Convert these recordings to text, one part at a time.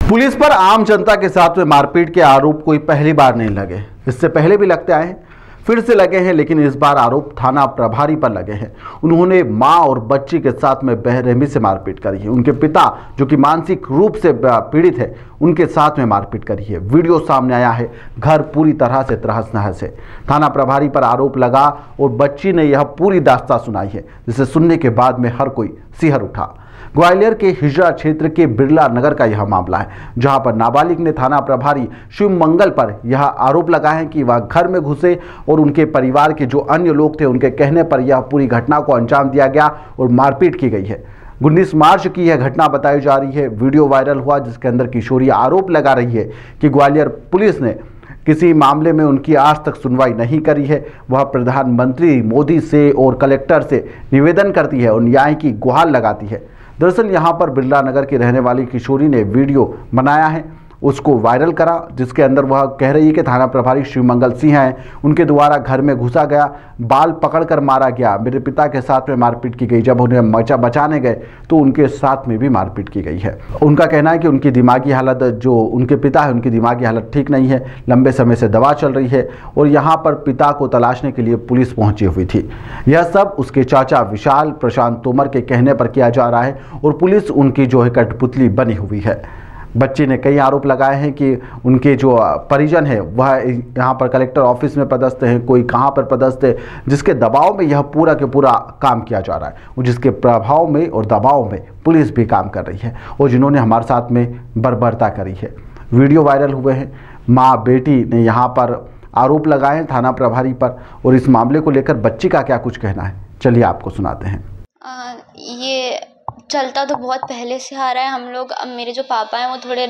Police पर आम जनता के साथ में मारपीट के आरोप कोई पहली बार नहीं लगे। इससे पहले भी लगते आए हैं, फिर से लगे हैं, लेकिन इस बार आरोप थाना प्रभारी पर लगे हैं। उन्होंने मां और बच्ची के साथ में बेरहमी से मारपीट करी है। उनके पिता जो कि मानसिक रूप से पीड़ित है, उनके साथ में मारपीट करी है। वीडियो सामने आया है, घर पूरी तरह से तहस नहस है। थाना प्रभारी पर आरोप लगा और बच्ची ने यह पूरी दास्तां सुनाई है, जिसे सुनने के बाद में हर कोई सिहर उठा। ग्वालियर के हिजरा क्षेत्र के बिरला नगर का यह मामला है, जहां पर नाबालिग ने थाना प्रभारी शिव मंगल पर यह आरोप लगाए हैं कि वह घर में घुसे और उनके परिवार के जो अन्य लोग थे, उनके कहने पर यह पूरी घटना को अंजाम दिया गया और मारपीट की गई है। 19 मार्च की यह घटना बताई जा रही है। वीडियो वायरल हुआ जिसके अंदर किशोरी आरोप लगा रही है कि ग्वालियर पुलिस ने किसी मामले में उनकी आज तक सुनवाई नहीं करी है। वह प्रधानमंत्री मोदी से और कलेक्टर से निवेदन करती है और न्याय की गुहार लगाती है। दरअसल यहां पर बिरला नगर की रहने वाली किशोरी ने वीडियो बनाया है, उसको वायरल करा, जिसके अंदर वह कह रही है कि थाना प्रभारी शिवमंगल सिंह हैं, उनके द्वारा घर में घुसा गया, बाल पकड़कर मारा गया, मेरे पिता के साथ में मारपीट की गई। जब उन्हें बचाने गए तो उनके साथ में भी मारपीट की गई है। उनका कहना है कि उनकी दिमागी हालत, जो उनके पिता है, उनकी दिमागी हालत ठीक नहीं है, लंबे समय से दवा चल रही है और यहाँ पर पिता को तलाशने के लिए पुलिस पहुंची हुई थी। यह सब उसके चाचा विशाल प्रशांत तोमर के कहने पर किया जा रहा है और पुलिस उनकी जो है कठपुतली बनी हुई है। बच्चे ने कई आरोप लगाए हैं कि उनके जो परिजन है वह यहाँ पर कलेक्टर ऑफिस में पदस्थ हैं, कोई कहाँ पर पदस्थ है, जिसके दबाव में यह पूरा के पूरा काम किया जा रहा है और जिसके प्रभाव में और दबाव में पुलिस भी काम कर रही है और जिन्होंने हमारे साथ में बर्बरता करी है। वीडियो वायरल हुए हैं। माँ बेटी ने यहाँ पर आरोप लगाए हैं थाना प्रभारी पर और इस मामले को लेकर बच्ची का क्या कुछ कहना है, चलिए आपको सुनाते हैं। ये चलता तो बहुत पहले से आ रहा है। हम लोग, अब मेरे जो पापा हैं वो थोड़े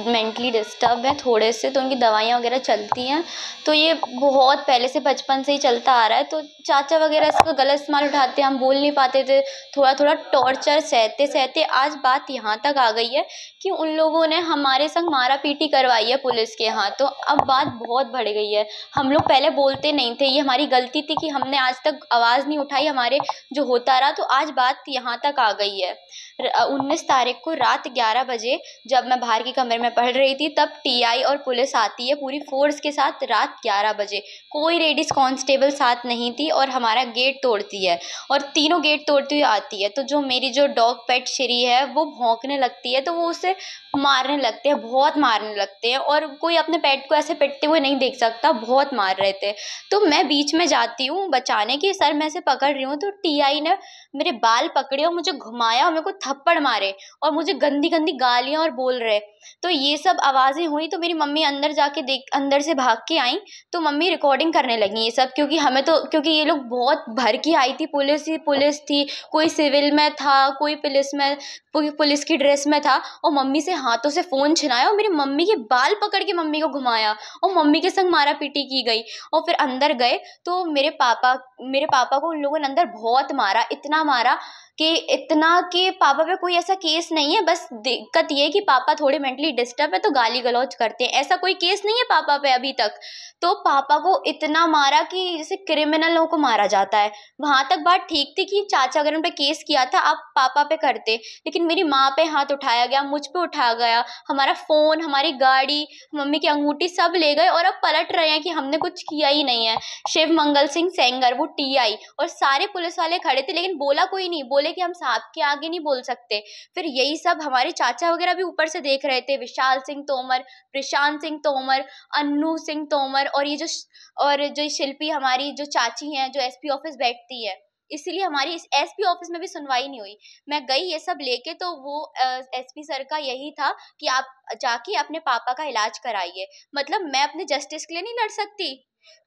मेंटली डिस्टर्ब हैं थोड़े से, तो उनकी दवाइयाँ वगैरह चलती हैं, तो ये बहुत पहले से बचपन से ही चलता आ रहा है। तो चाचा वगैरह इसका गलत इस्तेमाल उठाते, हम बोल नहीं पाते थे, थोड़ा थोड़ा टॉर्चर सहते सहते आज बात यहाँ तक आ गई है कि उन लोगों ने हमारे संग मारा पीटी करवाई है पुलिस के यहाँ। तो अब बात बहुत बढ़ गई है। हम लोग पहले बोलते नहीं थे, ये हमारी गलती थी कि हमने आज तक आवाज़ नहीं उठाई, हमारे जो होता रहा, तो आज बात यहाँ तक आ गई है। 19 तारीख को रात 11 बजे जब मैं बाहर के कमरे में पढ़ रही थी, तब टीआई और पुलिस आती है पूरी फोर्स के साथ। रात 11 बजे कोई लेडीज़ कांस्टेबल साथ नहीं थी और हमारा गेट तोड़ती है और तीनों गेट तोड़ती हुई आती है। तो जो मेरी जो डॉग पेट श्री है वो भौंकने लगती है, तो वो उसे मारने लगते हैं, बहुत मारने लगते हैं और कोई अपने पेट को ऐसे पिटते हुए नहीं देख सकता, बहुत मार रहे थे। तो मैं बीच में जाती हूँ बचाने की, सर मैं ऐसे पकड़ रही हूँ, तो टीआई ने मेरे बाल पकड़े और मुझे घुमाया और मेरे को थप्पड़ मारे और मुझे गंदी गंदी गालियां और बोल रहे। तो ये सब आवाज़ें हुई, तो मेरी मम्मी अंदर जाके अंदर से भाग के आई, तो मम्मी रिकॉर्डिंग करने लगी ये सब, क्योंकि ये लोग बहुत भर की आई थी, पुलिस ही पुलिस थी, कोई सिविल में था, कोई पुलिस की ड्रेस में था, और मम्मी से हाथों से फ़ोन छिनाया और मेरी मम्मी के बाल पकड़ के मम्मी को घुमाया और मम्मी के संग मारा पीटी की गई। और फिर अंदर गए तो मेरे पापा को उन लोगों ने अंदर बहुत मारा, इतना मारा कि पापा पे कोई ऐसा केस नहीं है, बस दिक्कत ये है कि पापा थोड़े मेंटली डिस्टर्ब है तो गाली गलौज करते हैं, ऐसा कोई केस नहीं है पापा पे अभी तक। तो पापा को इतना मारा कि जैसे क्रिमिनलों को मारा जाता है। वहां तक बात ठीक थी कि चाचा अगर उन पे केस किया था आप पापा पे करते, लेकिन मेरी माँ पे हाथ उठाया गया, मुझ पे उठाया गया, हमारा फ़ोन, हमारी गाड़ी, मम्मी की अंगूठी सब ले गए और अब पलट रहे हैं कि हमने कुछ किया ही नहीं है। शिव मंगल सिंह सेंगर, वो टीआई और सारे पुलिस वाले खड़े थे, लेकिन बोला कोई नहीं, बोले कि हम साहब के आगे नहीं बोल सकते। फिर यही सब हमारे चाचा वगैरह भी ऊपर से देख रहे थे, विशाल सिंह तोमर, प्रशांत सिंह तोमर, अन्नू सिंह तोमर, और जो शिल्पी हमारी जो चाची हैं जो एसपी ऑफिस बैठती है, इसीलिए हमारी इस एसपी ऑफिस में भी सुनवाई नहीं हुई। मैं गई ये सब लेके, तो वो एसपी सर का यही था कि आप जाके अपने पापा का इलाज कराइए। मतलब मैं अपने जस्टिस के लिए नहीं लड़ सकती?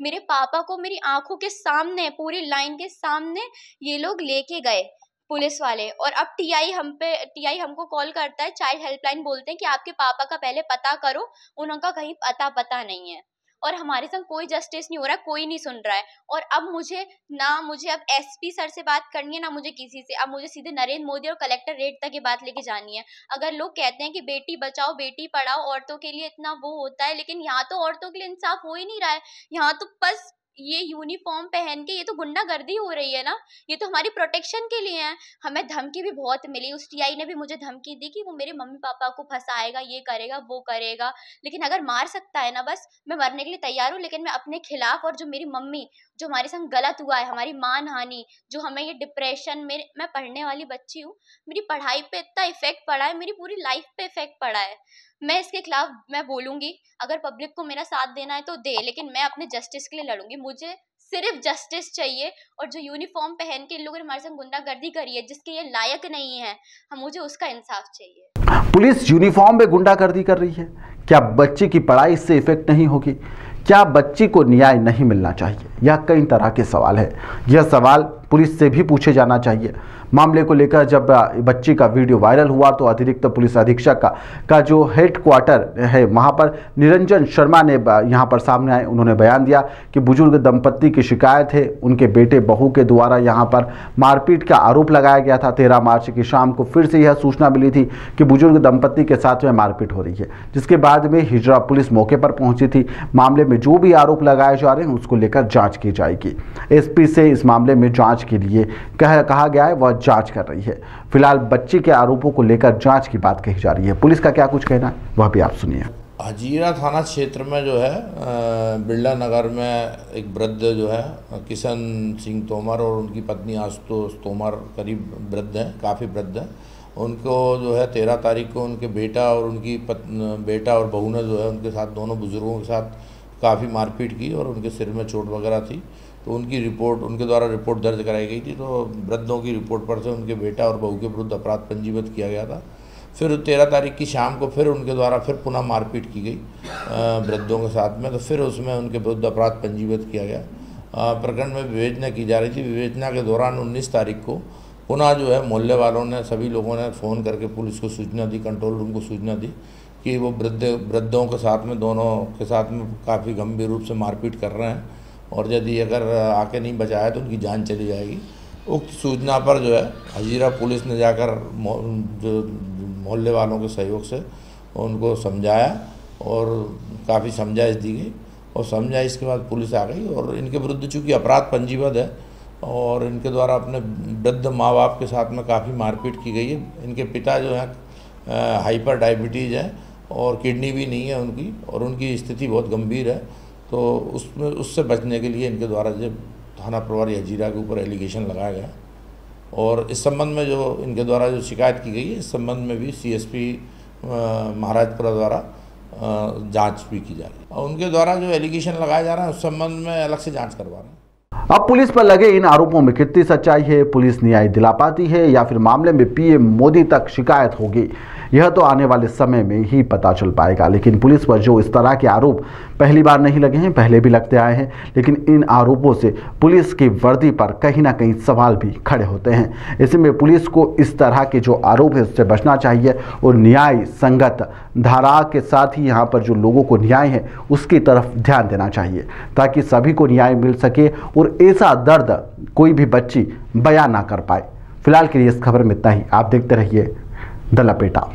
मेरे पापा को मेरी आंखों के सामने, पूरी लाइन के सामने ये लोग लेके गए पुलिस वाले, और अब टीआई हमको कॉल करता है, चाइल्ड हेल्पलाइन बोलते हैं कि आपके पापा का पहले पता करो, उनका कहीं पता नहीं है। और हमारे संग कोई जस्टिस नहीं हो रहा, कोई नहीं सुन रहा है। और अब मुझे अब एसपी सर से बात करनी है, ना मुझे किसी से, अब मुझे सीधे नरेंद्र मोदी और कलेक्टर रेट तक ये बात लेके जानी है। अगर लोग कहते हैं कि बेटी बचाओ बेटी पढ़ाओ, औरतों के लिए इतना वो होता है, लेकिन यहाँ तो औरतों के लिए इंसाफ हो ही नहीं रहा है। यहाँ तो बस ये यूनिफॉर्म पहन के ये तो गुंडागर्दी हो रही है ना, ये तो हमारी प्रोटेक्शन के लिए है। हमें धमकी भी बहुत मिली, उस टीआई ने भी मुझे धमकी दी कि वो मेरे मम्मी पापा को फंसाएगा, ये करेगा वो करेगा, लेकिन अगर मार सकता है ना बस, मैं मरने के लिए तैयार हूँ, लेकिन मैं अपने खिलाफ, और जो मेरी मम्मी, जो हमारे संग गलत हुआ है, हमारी मानहानि, जो हमें ये डिप्रेशन, मैं पढ़ने वाली बच्ची हूँ, मेरी पढ़ाई पे इतना इफेक्ट पड़ा है, मेरी पूरी लाइफ पे इफेक्ट पड़ा है, मैं इसके खिलाफ मैं बोलूंगी। अगर पब्लिक को मेरा साथ देना है तो दे, लेकिन मैं अपने जस्टिस के लिए लड़ूंगी। मुझे सिर्फ जस्टिस चाहिए, और जो यूनिफॉर्म पहन के इन लोगों ने हमारे संग गुंडागर्दी करी है, जिसके ये लायक नहीं है, मुझे उसका इंसाफ चाहिए। पुलिस यूनिफॉर्म में गुंडागर्दी कर रही है, क्या बच्ची की पढ़ाई से इफेक्ट नहीं होगी? क्या बच्ची को न्याय नहीं मिलना चाहिए? यह कई तरह के सवाल है। यह सवाल पुलिस से भी पूछे जाना चाहिए। मामले को लेकर जब बच्ची का वीडियो वायरल हुआ तो अतिरिक्त पुलिस अधीक्षक का जो हेड क्वार्टर है वहां पर निरंजन शर्मा ने यहां पर सामने आए, उन्होंने बयान दिया कि बुजुर्ग दंपत्ति की शिकायत है, उनके बेटे बहू के द्वारा यहां पर मारपीट का आरोप लगाया गया था। 13 मार्च की शाम को फिर से यह सूचना मिली थी कि बुजुर्ग दंपत्ति के साथ में मारपीट हो रही है, जिसके बाद में हिजरा पुलिस मौके पर पहुंची थी। मामले में जो भी आरोप लगाए जा रहे हैं उसको लेकर जाँच की जाएगी। एसपी से इस मामले में जाँच के लिए कहा गया है, वह जांच कर रही है। फिलहाल बच्ची के आरोपों को लेकर जांच की बात कही जा रही है। पुलिस का क्या कुछ कहना है वह भी आप सुनिए। हजीरा थाना क्षेत्र में जो है बिरला नगर में एक वृद्ध जो है किशन सिंह तोमर और उनकी पत्नी आशुतोष तोमर, करीब वृद्ध हैं, काफ़ी वृद्ध हैं। उनको जो है 13 तारीख को उनके बेटा और उनकी बेटा और बहू ने जो है उनके साथ, दोनों बुजुर्गों के साथ काफ़ी मारपीट की और उनके सिर में चोट वगैरह थी। तो उनकी रिपोर्ट, उनके द्वारा रिपोर्ट दर्ज कराई गई थी। तो वृद्धों की रिपोर्ट पर से उनके बेटा और बहू के विरुद्ध अपराध पंजीबद्ध किया गया था। फिर 13 तारीख की शाम को फिर उनके द्वारा फिर पुनः मारपीट की गई वृद्धों के साथ में, तो फिर उसमें उनके विरुद्ध अपराध पंजीबद्ध किया गया। प्रकरण में विवेचना की जा रही थी। विवेचना के दौरान 19 तारीख को पुनः जो है मोहल्ले वालों ने, सभी लोगों ने फ़ोन करके पुलिस को सूचना दी, कंट्रोल रूम को सूचना दी कि वो वृद्धों के साथ में, दोनों के साथ में काफ़ी गंभीर रूप से मारपीट कर रहे हैं और यदि अगर आके नहीं बचाया तो उनकी जान चली जाएगी। उक्त सूचना पर जो है हजीरा पुलिस ने जाकर जो मोहल्ले वालों के सहयोग से उनको समझाया और काफ़ी समझाइश दी गई, और समझाइश के बाद पुलिस आ गई। और इनके विरुद्ध चूँकि अपराध पंजीबद्ध है और इनके द्वारा अपने वृद्ध माँ बाप के साथ में काफ़ी मारपीट की गई है। इनके पिता जो है हाइपर डायबिटीज़ है और किडनी भी नहीं है उनकी, और उनकी स्थिति बहुत गंभीर है। तो उससे बचने के लिए इनके द्वारा जब थाना प्रभारी हजीरा के ऊपर एलिगेशन लगाया गया, और इस संबंध में जो इनके द्वारा जो शिकायत की गई है, इस संबंध में भी सीएसपी महाराजपुरा द्वारा जांच भी की जा रही है, और उनके द्वारा जो एलिगेशन लगाया जा रहा है उस संबंध में अलग से जांच करवा रहे हैं। अब पुलिस पर लगे इन आरोपों में कितनी सच्चाई है, पुलिस न्याय दिला पाती है या फिर मामले में पीएम मोदी तक शिकायत होगी, यह तो आने वाले समय में ही पता चल पाएगा। लेकिन पुलिस पर जो इस तरह के आरोप पहली बार नहीं लगे हैं, पहले भी लगते आए हैं, लेकिन इन आरोपों से पुलिस की वर्दी पर कहीं ना कहीं सवाल भी खड़े होते हैं। इसमें पुलिस को इस तरह के जो आरोप है उससे बचना चाहिए और न्याय संगत धारा के साथ ही यहाँ पर जो लोगों को न्याय है उसकी तरफ ध्यान देना चाहिए, ताकि सभी को न्याय मिल सके और ऐसा दर्द कोई भी बच्ची बयान ना कर पाए। फिलहाल के लिए इस खबर में इतना ही। आप देखते रहिए द लपेटा।